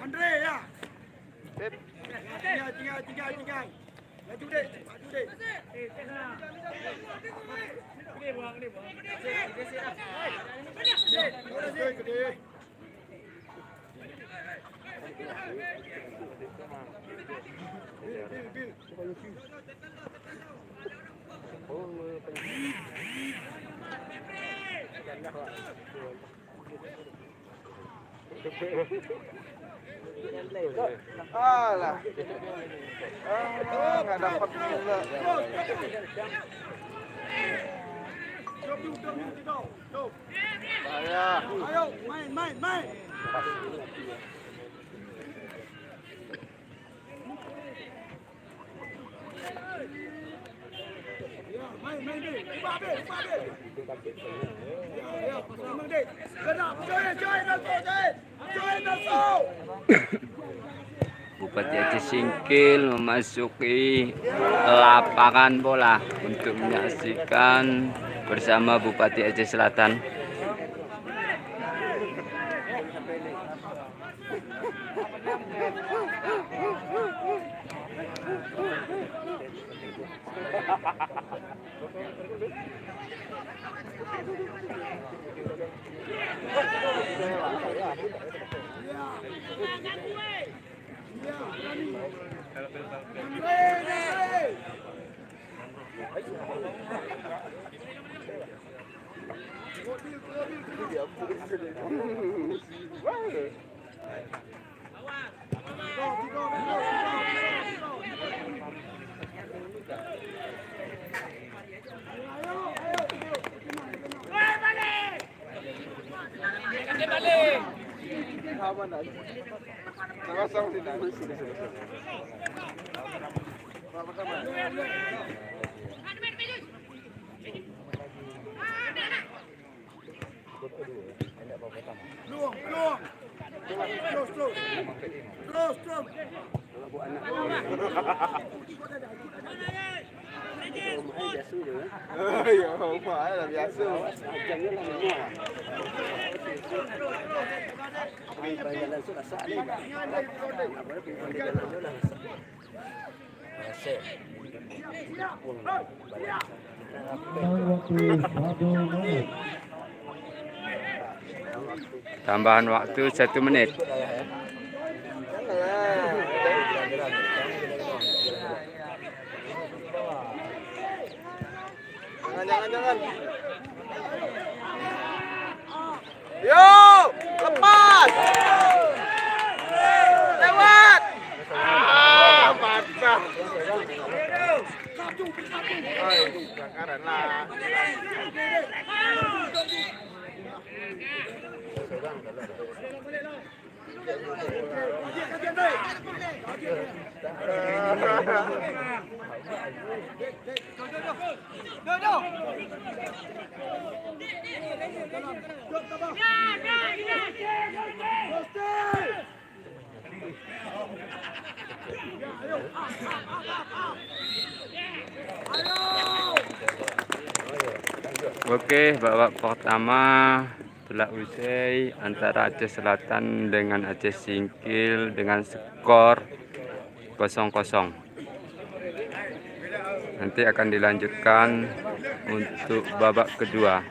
Andre ya. Tinggal. Maju deh. Alah. Nggak dapat juga. Ayo, main. Main deh. Ubah deh. Ya, sama deh. Gerak, join Naso. Bupati Aceh Singkil memasuki lapangan bola untuk menyaksikan bersama Bupati Aceh Selatan. Terus. Ya, biasa. Tambahan waktu 1 menit. Jangan. Yo, lepas. Lewat. Patah. Bakaran lah. Oke, babak pertama telah usai antara Aceh Selatan dengan Aceh Singkil dengan skor 0-0. Nanti akan dilanjutkan untuk babak kedua.